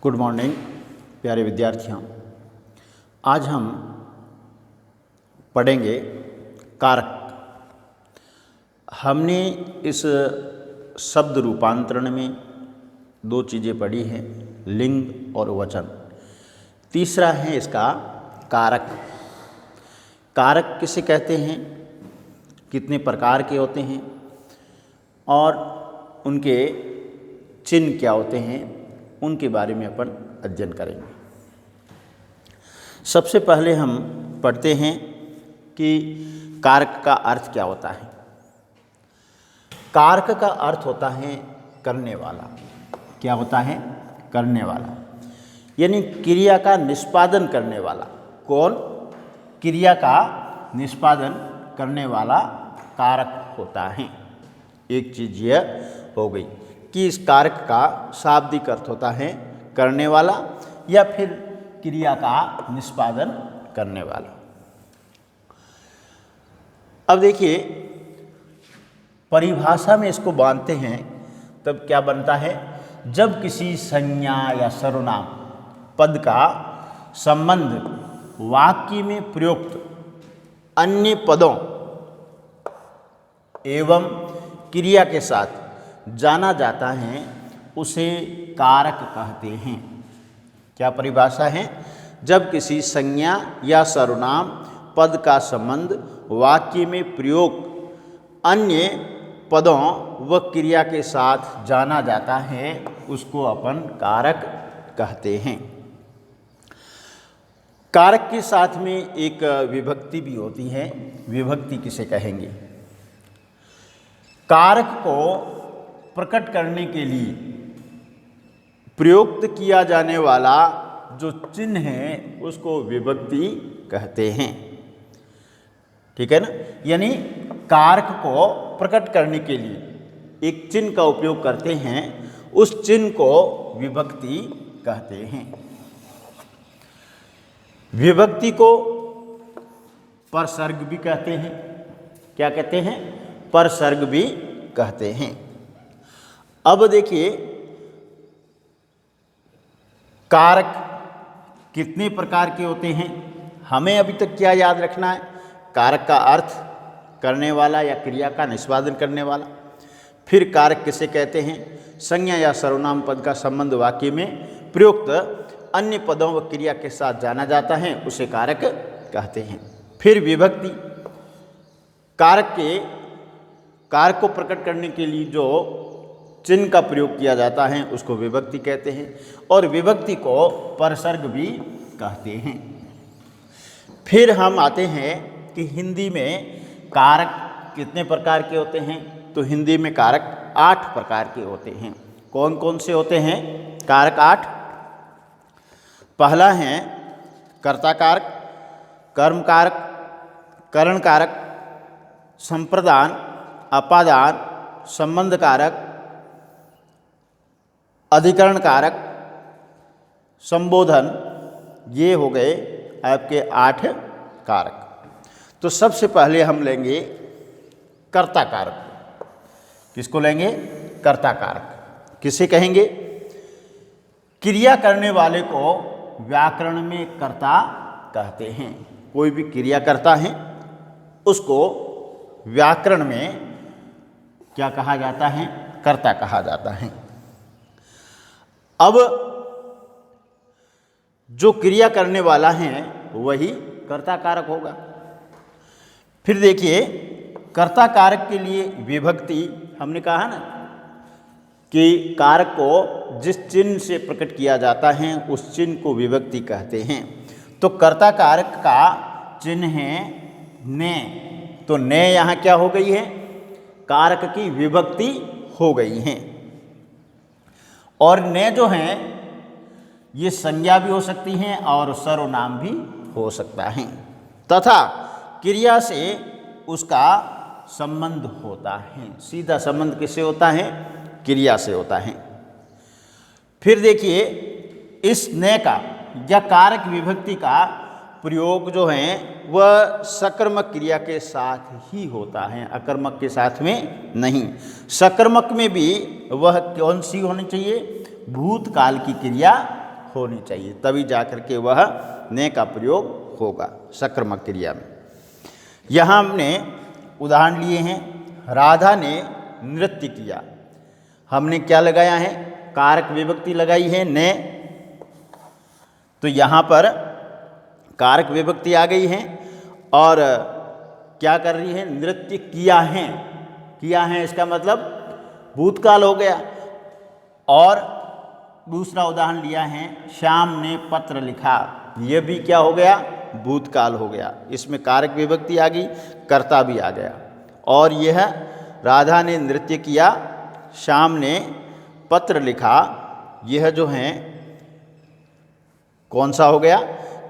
Good morning प्यारे विद्यार्थियों। आज हम पढ़ेंगे कारक। हमने इस शब्द रूपांतरण में दो चीज़ें पढ़ी हैं, लिंग और वचन। तीसरा है इसका कारक। कारक किसे कहते हैं, कितने प्रकार के होते हैं और उनके चिन्ह क्या होते हैं, उनके बारे में अपन अध्ययन करेंगे। सबसे पहले हम पढ़ते हैं कि कारक का अर्थ क्या होता है। कारक का अर्थ होता है करने वाला। क्या होता है? करने वाला, यानी क्रिया का निष्पादन करने वाला। कौन? क्रिया का निष्पादन करने वाला कारक होता है। एक चीज़ यह हो गई कि इस कारक का शाब्दिक अर्थ होता है करने वाला या फिर क्रिया का निष्पादन करने वाला। अब देखिए, परिभाषा में इसको बांधते हैं तब क्या बनता है, जब किसी संज्ञा या सर्वनाम पद का संबंध वाक्य में प्रयुक्त अन्य पदों एवं क्रिया के साथ जाना जाता है, उसे कारक कहते हैं। क्या परिभाषा है? जब किसी संज्ञा या सर्वनाम पद का संबंध वाक्य में प्रयुक्त अन्य पदों व क्रिया के साथ जाना जाता है, उसको अपन कारक कहते हैं। कारक के साथ में एक विभक्ति भी होती है। विभक्ति किसे कहेंगे? कारक को प्रकट करने के लिए प्रयुक्त किया जाने वाला जो चिन्ह है उसको विभक्ति कहते हैं। ठीक है ना? यानी कारक को प्रकट करने के लिए एक चिन्ह का उपयोग करते हैं, उस चिन्ह को विभक्ति कहते हैं। विभक्ति को परसर्ग भी कहते हैं। क्या कहते हैं? परसर्ग भी कहते हैं। अब देखिए, कारक कितने प्रकार के होते हैं, हमें अभी तक क्या याद रखना है? कारक का अर्थ करने वाला या क्रिया का निष्पादन करने वाला। फिर कारक किसे कहते हैं? संज्ञा या सर्वनाम पद का संबंध वाक्य में प्रयुक्त अन्य पदों व क्रिया के साथ जाना जाता है, उसे कारक कहते हैं। फिर विभक्ति, कारक को प्रकट करने के लिए जो चिन्ह का प्रयोग किया जाता है उसको विभक्ति कहते हैं, और विभक्ति को परसर्ग भी कहते हैं। फिर हम आते हैं कि हिंदी में कारक कितने प्रकार के होते हैं। तो हिंदी में कारक 8 प्रकार के होते हैं। कौन कौन से होते हैं कारक? 8। पहला है कर्ता कारक, कर्म कारक, करण कारक, संप्रदान, अपादान, संबंध कारक, अधिकरण कारक, संबोधन। ये हो गए आपके 8 कारक। तो सबसे पहले हम लेंगे कर्ता कारक। किसको लेंगे? कर्ता कारक। किसे कहेंगे? क्रिया करने वाले को व्याकरण में कर्ता कहते हैं। कोई भी क्रिया करता है उसको व्याकरण में क्या कहा जाता है? कर्ता कहा जाता है। अब जो क्रिया करने वाला है वही कर्ता कारक होगा। फिर देखिए, कर्ता कारक के लिए विभक्ति, हमने कहा ना कि कारक को जिस चिन्ह से प्रकट किया जाता है उस चिन्ह को विभक्ति कहते हैं। तो कर्ता कारक का चिन्ह है ने। तो ने यहाँ क्या हो गई है? कारक की विभक्ति हो गई है। और ने जो हैं ये संज्ञा भी हो सकती हैं और सर्वनाम भी हो सकता है, तथा क्रिया से उसका संबंध होता है। सीधा संबंध किससे होता है? क्रिया से होता है। फिर देखिए, इस ने का या कारक विभक्ति का प्रयोग जो है वह सकर्मक क्रिया के साथ ही होता है, अकर्मक के साथ में नहीं। सकर्मक में भी वह कौन सी होनी चाहिए? भूतकाल की क्रिया होनी चाहिए, तभी जाकर के वह ने का प्रयोग होगा सकर्मक क्रिया में। यहाँ हमने उदाहरण लिए हैं, राधा ने नृत्य किया। हमने क्या लगाया है? कारक विभक्ति लगाई है ने, तो यहाँ पर कारक विभक्ति आ गई है और क्या कर रही है? नृत्य किया है। किया है इसका मतलब भूतकाल हो गया। और दूसरा उदाहरण लिया है, श्याम ने पत्र लिखा। यह भी क्या हो गया? भूतकाल हो गया। इसमें कारक विभक्ति आ गई, कर्ता भी आ गया। और यह राधा ने नृत्य किया, श्याम ने पत्र लिखा, यह जो है कौन सा हो गया?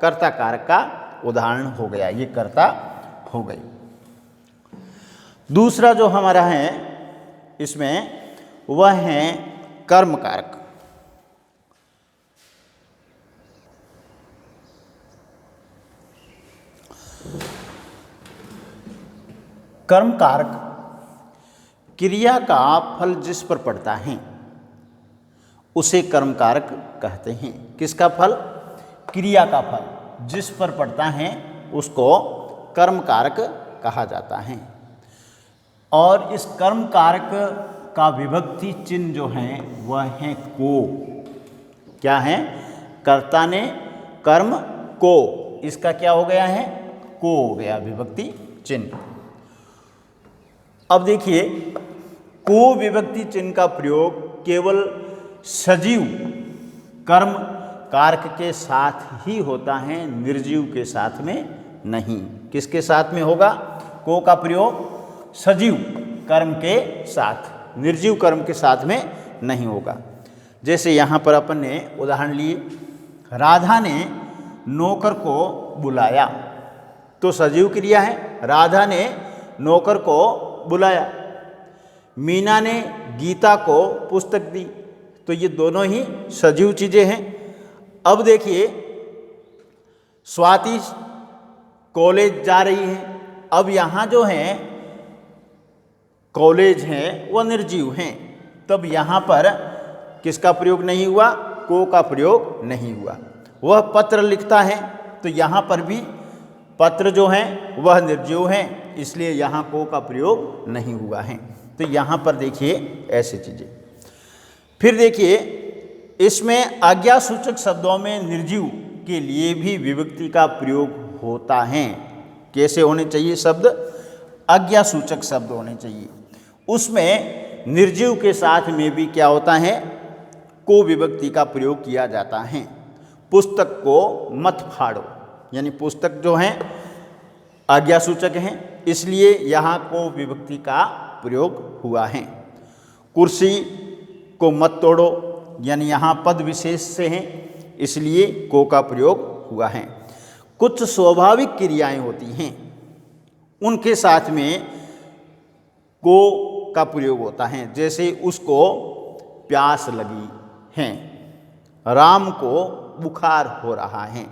कर्ता कारक का उदाहरण हो गया। ये कर्ता हो गई। दूसरा जो हमारा है इसमें वह है कर्म कारक। कर्म कारक क्रिया का फल जिस पर पड़ता है उसे कर्म कारक कहते हैं। किसका फल? क्रिया का फल जिस पर पड़ता है उसको कर्म कारक कहा जाता है। और इस कर्म कारक का विभक्ति चिन्ह जो है वह है को। क्या है? कर्ता ने कर्म को, इसका क्या हो गया है? को हो गया विभक्ति चिन्ह। अब देखिए, को विभक्ति चिन्ह का प्रयोग केवल सजीव कर्म कारक के साथ ही होता है, निर्जीव के साथ में नहीं। किसके साथ में होगा को का प्रयोग? सजीव कर्म के साथ, निर्जीव कर्म के साथ में नहीं होगा। जैसे यहाँ पर अपन ने उदाहरण लिए, राधा ने नौकर को बुलाया, तो सजीव क्रिया है, राधा ने नौकर को बुलाया। मीना ने गीता को पुस्तक दी, तो ये दोनों ही सजीव चीज़ें हैं। अब देखिए, स्वाति कॉलेज जा रही है। अब यहाँ जो है कॉलेज हैं वह निर्जीव हैं, तब यहाँ पर किसका प्रयोग नहीं हुआ? को का प्रयोग नहीं हुआ। वह पत्र लिखता है, तो यहाँ पर भी पत्र जो हैं वह निर्जीव हैं, इसलिए यहाँ को का प्रयोग नहीं हुआ है। तो यहाँ पर देखिए ऐसी चीज़ें। फिर देखिए, इसमें आज्ञा सूचक शब्दों में निर्जीव के लिए भी विभक्ति का प्रयोग होता है। कैसे होने चाहिए शब्द? आज्ञा सूचक शब्द होने चाहिए। उसमें निर्जीव के साथ में भी क्या होता है? को विभक्ति का प्रयोग किया जाता है। पुस्तक को मत फाड़ो, यानी पुस्तक जो है आज्ञा सूचक हैं, इसलिए यहाँ को विभक्ति का प्रयोग हुआ है। कुर्सी को मत तोड़ो, यानी यहाँ पद विशेष से हैं, इसलिए को का प्रयोग हुआ है। कुछ स्वाभाविक क्रियाएं होती हैं, उनके साथ में को का प्रयोग होता है। जैसे उसको प्यास लगी है, राम को बुखार हो रहा है।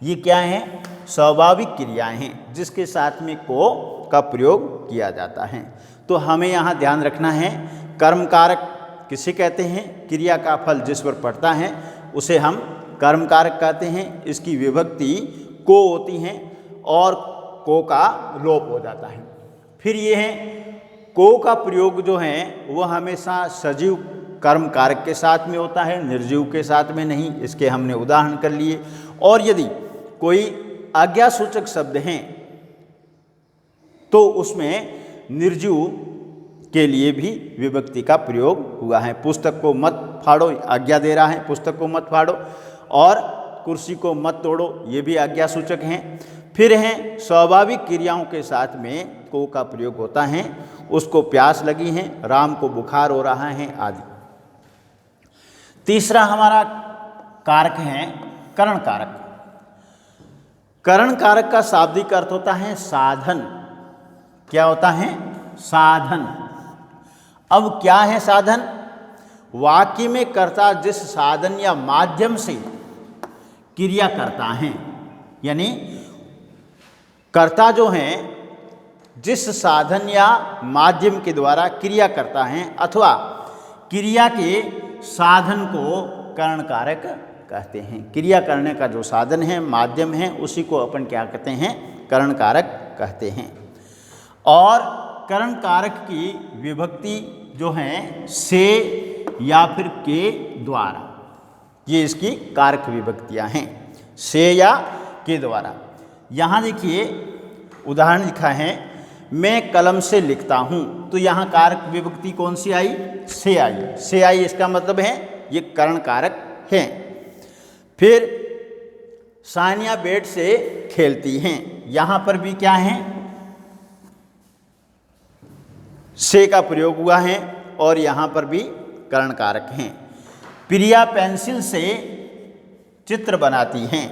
ये क्या है? स्वाभाविक क्रियाएं हैं जिसके साथ में को का प्रयोग किया जाता है। तो हमें यहाँ ध्यान रखना है, कर्म कारक किसे कहते हैं? क्रिया का फल जिस पर पड़ता है उसे हम कर्म कारक कहते हैं। इसकी विभक्ति को होती है और को का लोप हो जाता है। फिर ये है, को का प्रयोग जो है वह हमेशा सजीव कर्म कारक के साथ में होता है, निर्जीव के साथ में नहीं। इसके हमने उदाहरण कर लिए। और यदि कोई आज्ञा सूचक शब्द हैं तो उसमें निर्जीव के लिए भी विभक्ति का प्रयोग हुआ है। पुस्तक को मत फाड़ो, आज्ञा दे रहा है पुस्तक को मत फाड़ो, और कुर्सी को मत तोड़ो, ये भी आज्ञा सूचक हैं। फिर हैं स्वाभाविक क्रियाओं के साथ में को का प्रयोग होता है। उसको प्यास लगी है, राम को बुखार हो रहा है आदि। तीसरा हमारा कारक है करण कारक। करण कारक का शाब्दिक अर्थ होता है साधन। क्या होता है? साधन। अब क्या है साधन? वाक्य में कर्ता जिस साधन या माध्यम से क्रिया करता है, यानी कर्ता जो है जिस साधन या माध्यम के द्वारा क्रिया करता है अथवा क्रिया के साधन को करण कारक कहते हैं। क्रिया करने का जो साधन है, माध्यम है, उसी को अपन क्या कहते हैं, करण कारक कहते हैं। और करण कारक की विभक्ति जो है से या फिर के द्वारा, ये इसकी कारक विभक्तियां हैं, से या के द्वारा। यहाँ देखिए उदाहरण लिखा है, मैं कलम से लिखता हूँ, तो यहाँ कारक विभक्ति कौन सी आई, से आई। से आई इसका मतलब है ये करण कारक है। फिर सानिया बैट से खेलती हैं, यहाँ पर भी क्या है, से का प्रयोग हुआ है और यहाँ पर भी करण कारक हैं। प्रिया पेंसिल से चित्र बनाती हैं,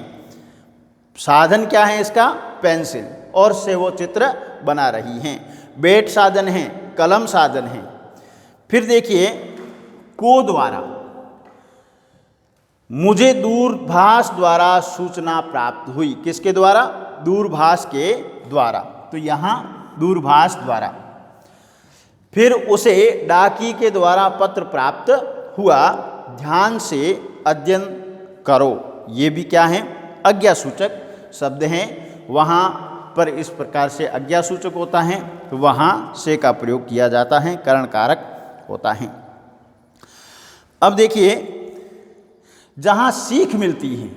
साधन क्या है इसका, पेंसिल, और से वो चित्र बना रही हैं। बैट साधन है, कलम साधन है। फिर देखिए को द्वारा, मुझे दूरभाष द्वारा सूचना प्राप्त हुई, किसके द्वारा, दूरभाष के द्वारा, तो यहाँ दूरभाष द्वारा। फिर उसे डाकी के द्वारा पत्र प्राप्त हुआ, ध्यान से अध्ययन करो, ये भी क्या है, आज्ञासूचक शब्द हैं। वहाँ पर इस प्रकार से आज्ञासूचक होता है, तो वहाँ से का प्रयोग किया जाता है, करण कारक होता है। अब देखिए जहाँ सीख मिलती है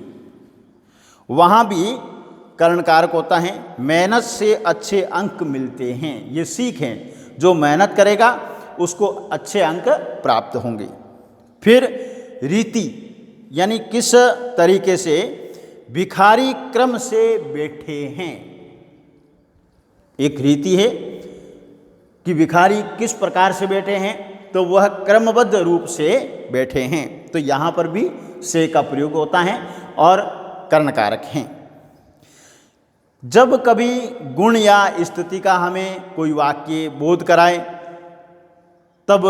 वहाँ भी करण कारक होता है। मेहनत से अच्छे अंक मिलते हैं, ये सीख है, जो मेहनत करेगा उसको अच्छे अंक प्राप्त होंगे। फिर रीति यानी किस तरीके से, भिखारी क्रम से बैठे हैं, एक रीति है कि भिखारी किस प्रकार से बैठे हैं, तो वह क्रमबद्ध रूप से बैठे हैं, तो यहाँ पर भी से का प्रयोग होता है और करण कारक हैं। जब कभी गुण या स्थिति का हमें कोई वाक्य बोध कराए तब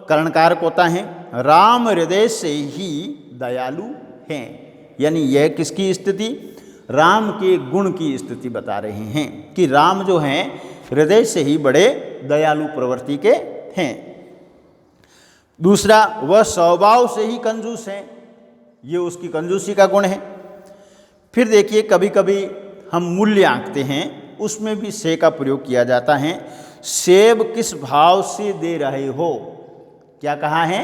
करण कारक होता है। राम हृदय से ही दयालु हैं, यानी यह किसकी स्थिति, राम के गुण की स्थिति बता रहे हैं कि राम जो हैं हृदय से ही बड़े दयालु प्रवृत्ति के हैं। दूसरा, वह स्वभाव से ही कंजूस हैं, ये उसकी कंजूसी का गुण है। फिर देखिए कभी कभी हम मूल्य आंकते हैं, उसमें भी से का प्रयोग किया जाता है। सेब किस भाव से दे रहे हो, क्या कहा है,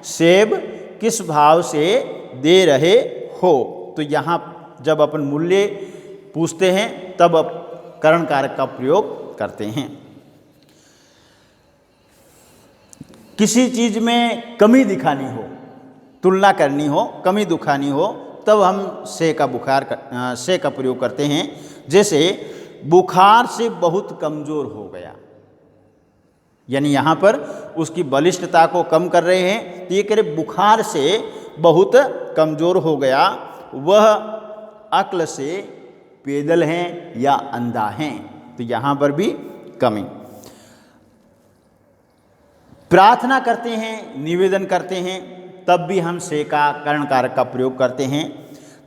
सेब किस भाव से दे रहे हो, तो यहाँ जब अपन मूल्य पूछते हैं तब करण कारक का प्रयोग करते हैं। किसी चीज में कमी दिखानी हो, तुलना करनी हो, कमी दिखानी हो, तब हम से का प्रयोग करते हैं। जैसे बुखार से बहुत कमजोर हो गया, यानी यहाँ पर उसकी बलिष्ठता को कम कर रहे हैं, तो ये कह रहे बुखार से बहुत कमजोर हो गया, वह अक्ल से पैदल हैं या अंधा हैं, तो यहाँ पर भी कमी। प्रार्थना करते हैं, निवेदन करते हैं, तब भी हम से का करण कारक का प्रयोग करते हैं।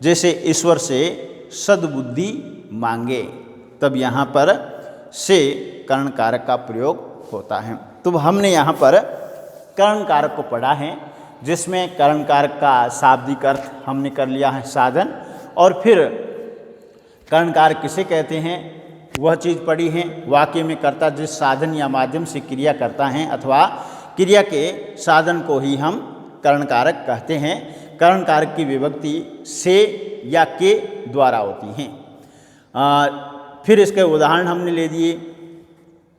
जैसे ईश्वर से सद्बुद्धि मांगे, तब यहाँ पर से करण कारक का प्रयोग होता है। तो हमने यहाँ पर करण कारक को पढ़ा है, जिसमें करण कारक का शाब्दिक अर्थ हमने कर लिया है साधन, और फिर करण कारक किसे कहते हैं वह चीज़ पढ़ी है। वाक्य में कर्ता जिस साधन या माध्यम से क्रिया करता है अथवा क्रिया के साधन को ही हम करण कारक कहते हैं। करण कारक की विभक्ति से या के द्वारा होती हैं। फिर इसके उदाहरण हमने ले दिए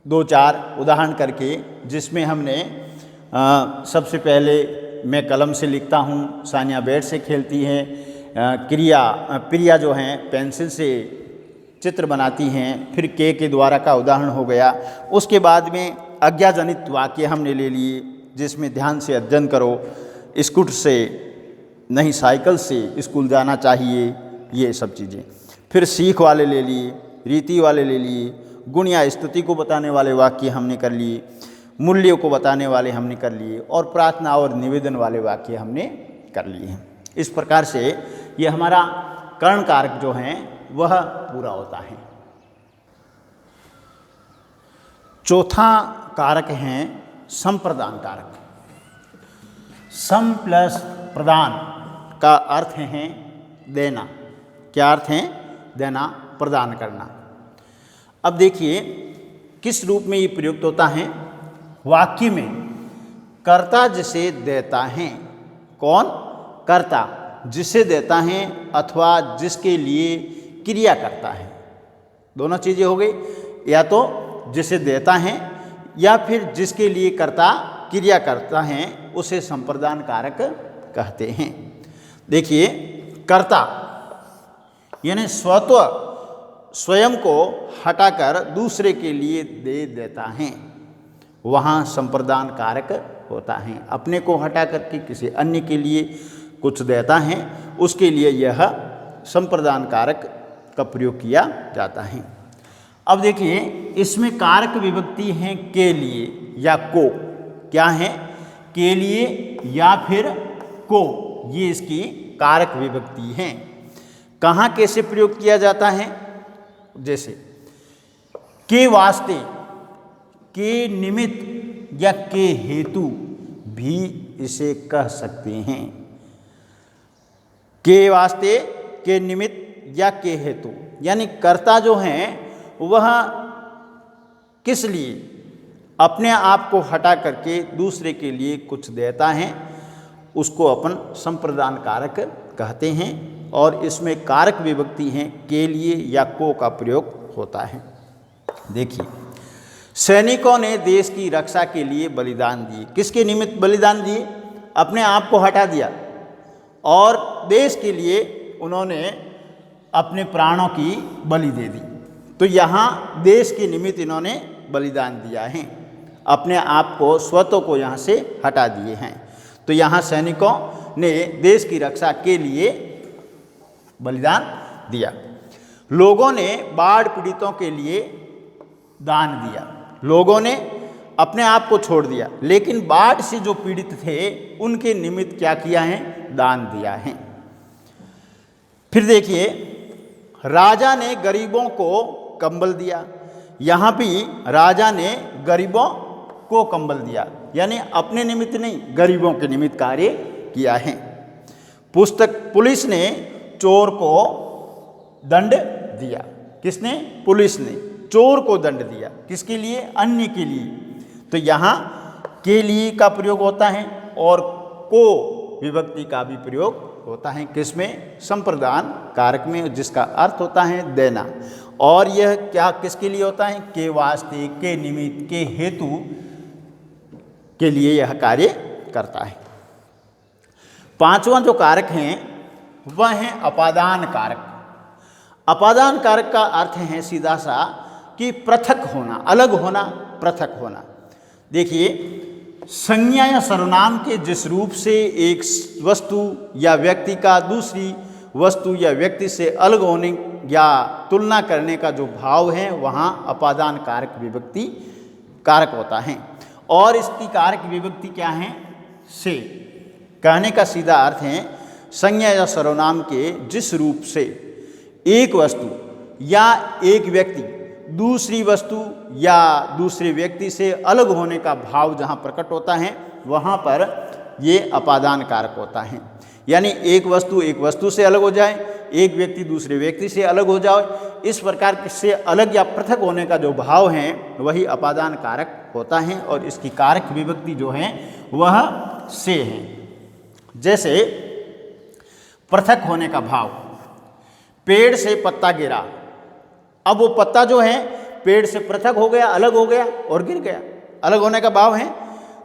2-4 उदाहरण करके, जिसमें हमने सबसे पहले मैं कलम से लिखता हूँ, सानिया बैट से खेलती है, प्रिया जो हैं पेंसिल से चित्र बनाती हैं, फिर के द्वारा का उदाहरण हो गया। उसके बाद में आज्ञाजनित वाक्य हमने ले लिए, जिसमें ध्यान से अध्ययन करो, स्कूटर से नहीं साइकिल से स्कूल जाना चाहिए, ये सब चीज़ें। फिर सीख वाले ले लिए, रीति वाले ले लिए, गुण या स्थिति को बताने वाले वाक्य हमने कर लिए, मूल्यों को बताने वाले हमने कर लिए, और प्रार्थना और निवेदन वाले वाक्य हमने कर लिए हैं। इस प्रकार से ये हमारा करण कारक जो हैं वह पूरा होता है। चौथा कारक हैं संप्रदान कारक। सम प्लस प्रदान, का अर्थ है देना। क्या अर्थ है? देना, प्रदान करना। अब देखिए किस रूप में ये प्रयुक्त होता है। वाक्य में कर्ता जिसे देता है, कौन? कर्ता जिसे देता है अथवा जिसके लिए क्रिया करता है। दोनों चीज़ें हो गई, या तो जिसे देता है या फिर जिसके लिए कर्ता क्रिया करता है, उसे संप्रदान कारक कहते हैं। देखिए कर्ता यानी स्वतः स्वयं को हटाकर दूसरे के लिए दे देता है, वहाँ संप्रदान कारक होता है। अपने को हटा करके किसी अन्य के लिए कुछ देता है, उसके लिए यह संप्रदान कारक का प्रयोग किया जाता है। अब देखिए इसमें कारक विभक्ति हैं के लिए या को। क्या है? के लिए या फिर को, ये इसकी कारक विभक्ति हैं। कहाँ कैसे प्रयोग किया जाता है? जैसे के वास्ते, के निमित्त या के हेतु भी इसे कह सकते हैं। के वास्ते, के निमित्त या के हेतु, यानी कर्ता जो हैं वह किस लिए अपने आप को हटा करके दूसरे के लिए कुछ देता है, उसको अपन संप्रदान कारक कहते हैं। और इसमें कारक विभक्ति हैं के लिए या को का प्रयोग होता है। देखिए सैनिकों ने देश की रक्षा के लिए बलिदान दिए। किसके निमित्त बलिदान दिए? अपने आप को हटा दिया और देश के लिए उन्होंने अपने प्राणों की बलि दे दी। तो यहाँ देश के निमित्त इन्होंने बलिदान दिया है, अपने आप को, स्वतः को यहाँ से हटा दिए हैं। तो यहाँ सैनिकों ने देश की रक्षा के लिए बलिदान दिया। लोगों ने बाढ़ पीड़ितों के लिए दान दिया। लोगों ने अपने आप को छोड़ दिया, लेकिन बाढ़ से जो पीड़ित थे उनके निमित्त क्या किया है? दान दिया है। फिर देखिए राजा ने गरीबों को कंबल दिया। यहाँ भी राजा ने गरीबों को कंबल दिया, यानी अपने निमित्त नहीं, गरीबों के निमित्त कार्य किया है। पुलिस ने चोर को दंड दिया। किसने? पुलिस ने चोर को दंड दिया। किसके लिए? अन्य के लिए। तो यहाँ के लिए का प्रयोग होता है और को विभक्ति का भी प्रयोग होता है। किसमें? संप्रदान कारक में, जिसका अर्थ होता है देना। और यह क्या किसके लिए होता है? के वास्ते, के निमित्त, के हेतु के लिए यह कार्य करता है। पांचवा जो कारक हैं वह है अपादान कारक। अपादान कारक का अर्थ है सीधा सा कि पृथक होना, अलग होना, पृथक होना। देखिए संज्ञा या सर्वनाम के जिस रूप से एक वस्तु या व्यक्ति का दूसरी वस्तु या व्यक्ति से अलग होने या तुलना करने का जो भाव है, वहाँ अपादान कारक विभक्ति कारक होता है। और इसकी कारक विभक्ति क्या है? से। कहने का सीधा अर्थ है संज्ञा या सर्वनाम के जिस रूप से एक वस्तु या एक व्यक्ति दूसरी वस्तु या दूसरे व्यक्ति से अलग होने का भाव जहाँ प्रकट होता है, वहाँ पर ये अपादान कारक होता है। यानी एक वस्तु से अलग हो जाए, एक व्यक्ति दूसरे व्यक्ति से अलग हो जाए, इस प्रकार से अलग या पृथक होने का जो भाव है वही अपादान कारक होता है। और इसकी कारक विभक्ति जो है वह से है। जैसे पृथक होने का भाव, पेड़ से पत्ता गिरा, अब वो पत्ता जो है पेड़ से पृथक हो गया, अलग हो गया और गिर गया, अलग होने का भाव है।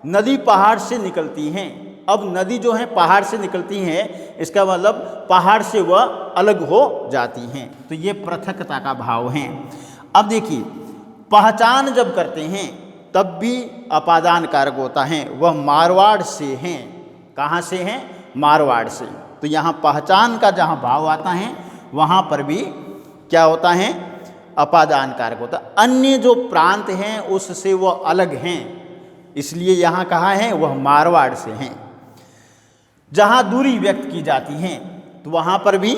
नदी पहाड़ से निकलती हैं, अब नदी जो है पहाड़ से निकलती हैं, इसका मतलब पहाड़ से वह अलग हो जाती हैं, तो ये पृथकता का भाव है। अब देखिए पहचान जब करते हैं तब भी अपादान कारक होता है, वह मारवाड़ से हैं। कहाँ से हैं? मारवाड़ से। तो यहाँ पहचान का जहाँ भाव आता है वहाँ पर भी क्या होता है? अपादान कारक होता। अन्य जो प्रांत हैं उससे वह अलग हैं, इसलिए यहाँ कहा है वह मारवाड़ से हैं। जहाँ दूरी व्यक्त की जाती है तो वहाँ पर भी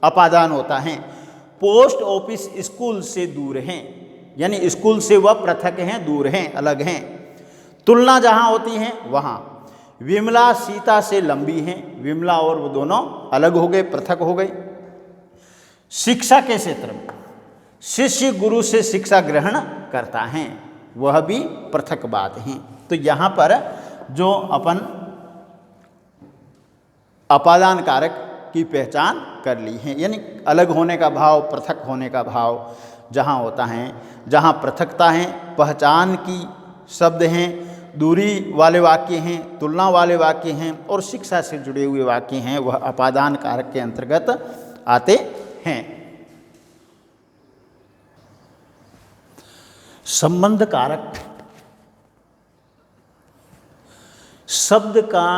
अपादान होता है। पोस्ट ऑफिस स्कूल से दूर हैं, यानी स्कूल से वह पृथक हैं, दूर हैं, अलग हैं। तुलना जहाँ होती है वहाँ, विमला सीता से लंबी हैं, विमला और वो दोनों अलग हो गए, पृथक हो गए। शिक्षा के क्षेत्र में शिष्य गुरु से शिक्षा ग्रहण करता है, वह भी पृथक बात है। तो यहाँ पर जो अपन अपादान कारक की पहचान कर ली है, यानी अलग होने का भाव, पृथक होने का भाव जहाँ होता है, जहाँ पृथकता है, पहचान की शब्द हैं, दूरी वाले वाक्य हैं, तुलना वाले वाक्य हैं और शिक्षा से जुड़े हुए वाक्य हैं, वह अपादान कारक के अंतर्गत आते हैं। संबंध कारक शब्द का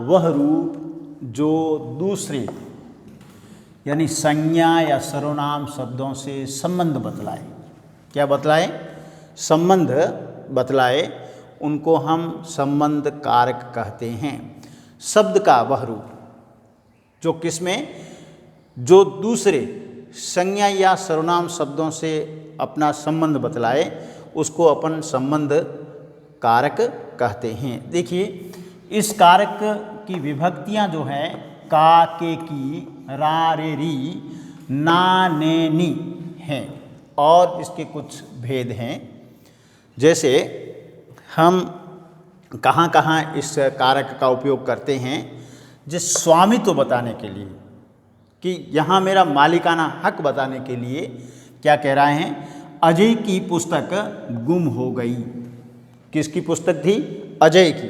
वह रूप जो दूसरे यानी संज्ञा या सर्वनाम शब्दों से संबंध बतलाए। क्या बतलाए? संबंध बतलाए, उनको हम संबंध कारक कहते हैं। शब्द का वह रूप जो किसमें, जो दूसरे संज्ञा या सर्वनाम शब्दों से अपना संबंध बतलाए, उसको अपन संबंध कारक कहते हैं। देखिए, इस कारक की विभक्तियां जो हैं का, के, की, रा, रे, री, ना, ने, नी हैं और इसके कुछ भेद हैं। जैसे हम कहाँ कहाँ इस कारक का उपयोग करते हैं, जिस स्वामित्व बताने के लिए कि यहाँ मेरा मालिकाना हक बताने के लिए क्या कह रहे हैं, अजय की पुस्तक गुम हो गई। किसकी पुस्तक थी? अजय की।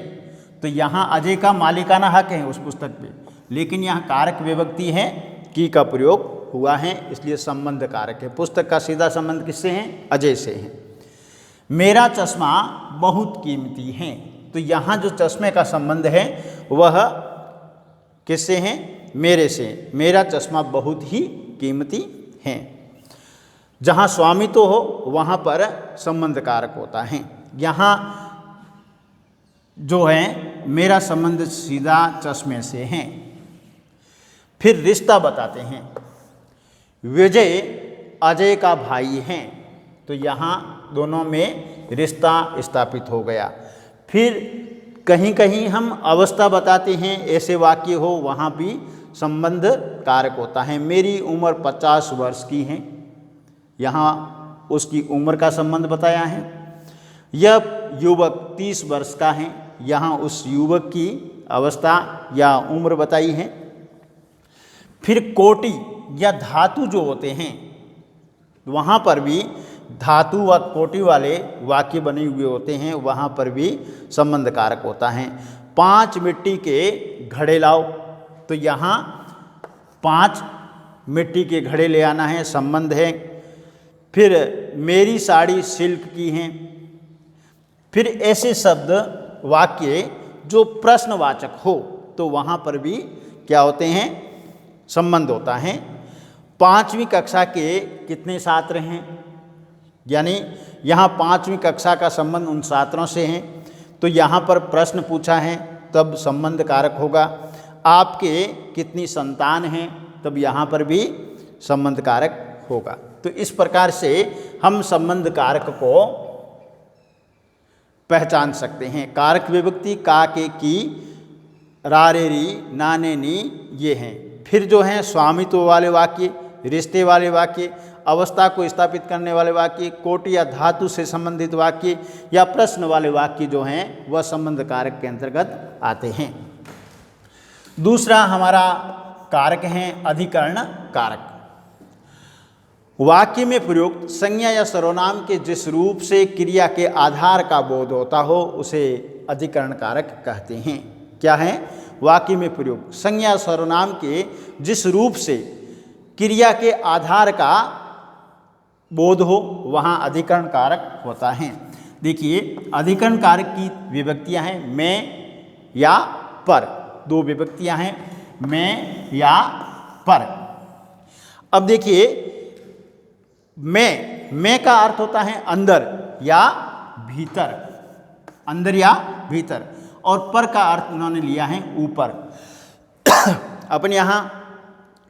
तो यहाँ अजय का मालिकाना हक है उस पुस्तक पे, लेकिन यहाँ कारक विभक्ति है, की का प्रयोग हुआ है, इसलिए संबंध कारक है। पुस्तक का सीधा संबंध किससे है? अजय से है। मेरा चश्मा बहुत कीमती है, तो यहाँ जो चश्मे का संबंध है वह किससे है? मेरे से। मेरा चश्मा बहुत ही कीमती है। जहाँ स्वामित्व हो वहाँ पर संबंध कारक होता है। यहाँ जो है मेरा संबंध सीधा चश्मे से है। फिर रिश्ता बताते हैं, विजय अजय का भाई है, तो यहाँ दोनों में रिश्ता स्थापित हो गया। फिर कहीं कहीं हम अवस्था बताते हैं, ऐसे वाक्य हो वहाँ भी संबंध कारक होता है। मेरी उम्र 50 वर्ष की है, यहाँ उसकी उम्र का संबंध बताया है। यह युवक 30 वर्ष का है, यहाँ उस युवक की अवस्था या उम्र बताई है। फिर कोटि या धातु जो होते हैं, वहाँ पर भी धातु व कोटि वाले वाक्य बने हुए होते हैं, वहाँ पर भी संबंध कारक होता है। 5 मिट्टी के घड़े लाओ, तो यहाँ 5 मिट्टी के घड़े ले आना है, संबंध है। फिर मेरी साड़ी सिल्क की है। फिर ऐसे शब्द वाक्य जो प्रश्नवाचक हो, तो वहाँ पर भी क्या होते हैं? संबंध होता है। 5वीं कक्षा के कितने छात्र हैं, यानी यहाँ 5वीं कक्षा का संबंध उन छात्रों से है, तो यहाँ पर प्रश्न पूछा है तब संबंध कारक होगा। आपके कितनी संतान हैं, तब यहाँ पर भी संबंध कारक होगा। तो इस प्रकार से हम संबंध कारक को पहचान सकते हैं। कारक विभक्ति का, के, की, रा, रे, री, ना, ने, नी ये हैं। फिर जो हैं स्वामित्व वाले वाक्य, रिश्ते वाले वाक्य, अवस्था को स्थापित करने वाले वाक्य, कोटि या धातु से संबंधित वाक्य या प्रश्न वाले वाक्य जो हैं वह संबंध कारक के अंतर्गत आते हैं। दूसरा हमारा कारक है अधिकरण कारक। वाक्य में प्रयुक्त संज्ञा या सर्वनाम के जिस रूप से क्रिया के आधार का बोध होता हो उसे अधिकरण कारक कहते हैं। क्या है? वाक्य में प्रयुक्त संज्ञा सर्वनाम के जिस रूप से क्रिया के आधार का बोध हो वहाँ अधिकरण कारक होता है। देखिए, अधिकरण कारक की विभक्तियाँ हैं मैं या पर। 2 विभक्तियाँ हैं, मैं या पर। अब देखिए, मैं का अर्थ होता है अंदर या भीतर, अंदर या भीतर, और पर का अर्थ उन्होंने लिया है ऊपर। अपन यहाँ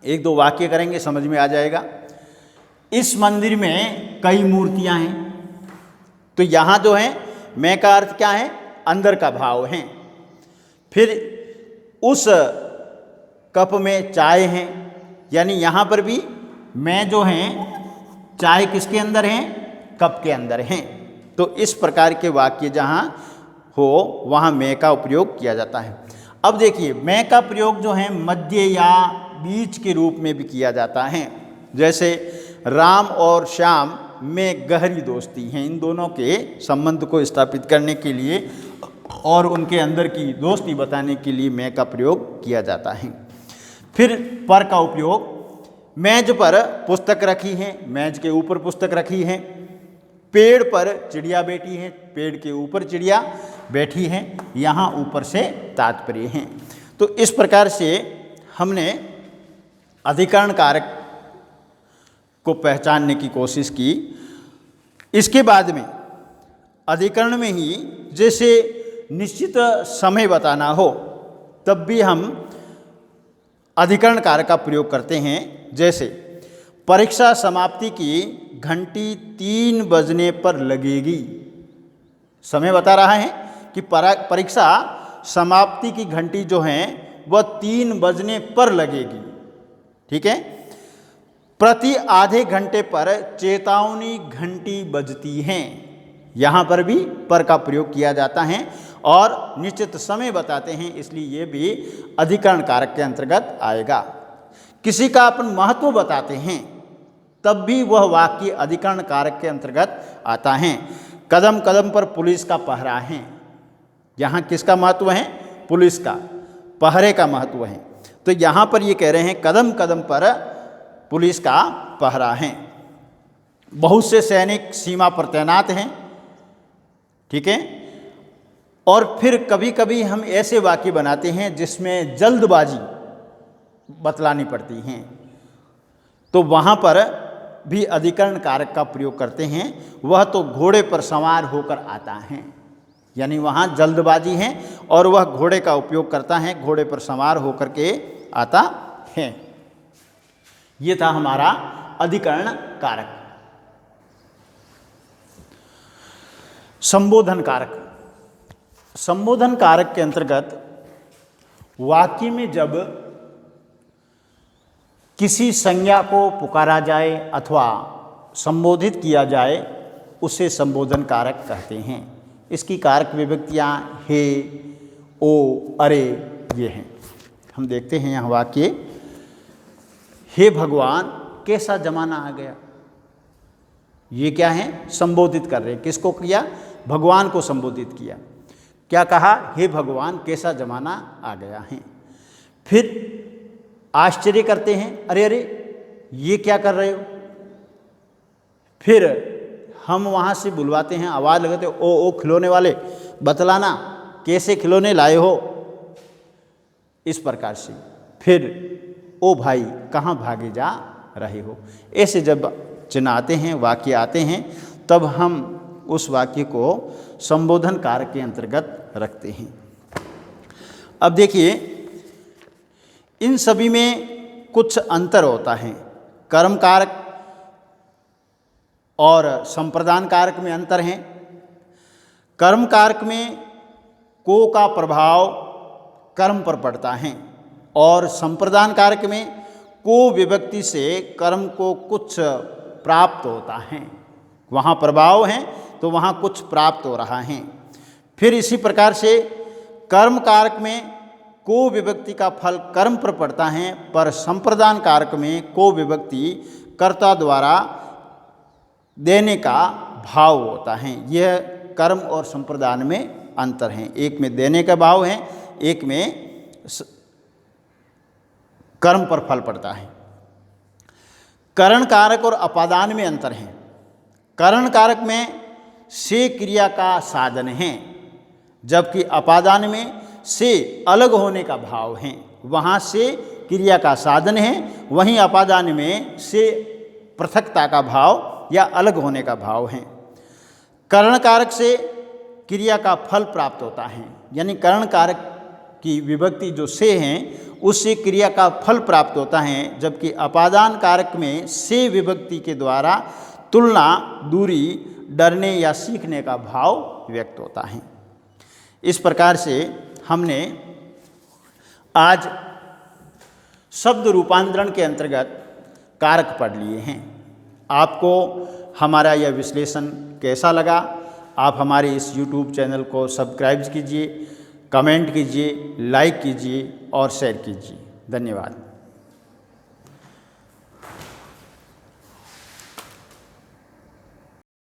1-2 वाक्य करेंगे, समझ में आ जाएगा। इस मंदिर में कई मूर्तियां हैं, तो यहाँ जो है मैं का अर्थ क्या है? अंदर का भाव है। फिर उस कप में चाय है, यानी यहाँ पर भी मैं जो हैं चाय किसके अंदर हैं, कप के अंदर हैं। तो इस प्रकार के वाक्य जहाँ हो वहाँ मैं का उपयोग किया जाता है। अब देखिए मैं का प्रयोग जो है मध्य या बीच के रूप में भी किया जाता है। जैसे राम और श्याम में गहरी दोस्ती है, इन दोनों के संबंध को स्थापित करने के लिए और उनके अंदर की दोस्ती बताने के लिए मैं का प्रयोग किया जाता है। फिर पर का उपयोग मेज पर पुस्तक रखी है, मेज के ऊपर पुस्तक रखी है। पेड़ पर चिड़िया बैठी है, पेड़ के ऊपर चिड़िया बैठी है, यहाँ ऊपर से तात्पर्य है। तो इस प्रकार से हमने अधिकरण कारक को पहचानने की कोशिश की। इसके बाद में अधिकरण में ही जैसे निश्चित समय बताना हो तब भी हम अधिकरण कारक का प्रयोग करते हैं। जैसे परीक्षा समाप्ति की घंटी 3 बजने पर लगेगी, समय बता रहा है कि परीक्षा समाप्ति की घंटी जो है वह 3 बजने पर लगेगी। ठीक है, प्रति आधे घंटे पर चेतावनी घंटी बजती हैं, यहाँ पर भी पर का प्रयोग किया जाता है और निश्चित समय बताते हैं, इसलिए ये भी अधिकरण कारक के अंतर्गत आएगा। किसी का अपन महत्व बताते हैं तब भी वह वाक्य अधिकरण कारक के अंतर्गत आता है। कदम कदम पर पुलिस का पहरा है, यहाँ किसका महत्व है, पुलिस का, पहरे का महत्व है। तो यहाँ पर ये कह रहे हैं कदम कदम पर पुलिस का पहरा है। बहुत से सैनिक सीमा पर तैनात हैं। ठीक है, और फिर कभी कभी हम ऐसे वाक्य बनाते हैं जिसमें जल्दबाजी बतलानी पड़ती हैं, तो वहाँ पर भी अधिकरण कारक का प्रयोग करते हैं। वह तो घोड़े पर सवार होकर आता है, यानी वहाँ जल्दबाजी है और वह घोड़े का उपयोग करता है, घोड़े पर सवार होकर के आता है। ये था हमारा अधिकरण कारक। संबोधन कारक। संबोधन कारक के अंतर्गत वाक्य में जब किसी संज्ञा को पुकारा जाए अथवा संबोधित किया जाए उसे संबोधन कारक कहते हैं। इसकी कारक विभक्तियाँ हे, ओ, अरे ये हैं। हम देखते हैं यहाँ वाक्य, हे भगवान कैसा जमाना आ गया। ये क्या है, संबोधित कर रहे हैं। किसको किया, भगवान को संबोधित किया। क्या कहा, हे भगवान कैसा जमाना आ गया है। फिर आश्चर्य करते हैं, अरे अरे ये क्या कर रहे हो। फिर हम वहाँ से बुलवाते हैं, आवाज़ लगाते, ओ खिलौने वाले बतलाना कैसे खिलौने लाए हो, इस प्रकार से। फिर ओ भाई कहाँ भागे जा रहे हो। ऐसे जब चिन्ह आते हैं, वाक्य आते हैं, तब हम उस वाक्य को संबोधन कारक के अंतर्गत रखते हैं। अब देखिए इन सभी में कुछ अंतर होता है। कर्म कारक और संप्रदान कारक में अंतर है। कर्म कारक में को का प्रभाव कर्म पर पड़ता है और संप्रदान कारक में को विभक्ति से कर्म को कुछ प्राप्त होता है। वहाँ प्रभाव है तो वहाँ कुछ प्राप्त हो रहा है। फिर इसी प्रकार से कर्म कारक में को विभक्ति का फल कर्म पर पड़ता है, पर संप्रदान कारक में को विभक्ति कर्ता द्वारा देने का भाव होता है। यह कर्म और संप्रदान में अंतर है। एक में देने का भाव है, एक में कर्म पर फल पड़ता है। करण कारक और अपादान में अंतर है। करण कारक में से क्रिया का साधन है, जबकि अपादान में से अलग होने का भाव है। वहाँ से क्रिया का साधन है, वहीं अपादान में से पृथकता का भाव या अलग होने का भाव है। करण कारक से क्रिया का फल प्राप्त होता है, यानी करण कारक की विभक्ति जो से हैं उससे क्रिया का फल प्राप्त होता है, जबकि अपादान कारक में से विभक्ति के द्वारा तुलना, दूरी, डरने या सीखने का भाव व्यक्त होता है। इस प्रकार से हमने आज शब्द रूपांतरण के अंतर्गत कारक पढ़ लिए हैं। आपको हमारा यह विश्लेषण कैसा लगा? आप हमारे इस YouTube चैनल को सब्सक्राइब कीजिए, कमेंट कीजिए, लाइक कीजिए और शेयर कीजिए। धन्यवाद।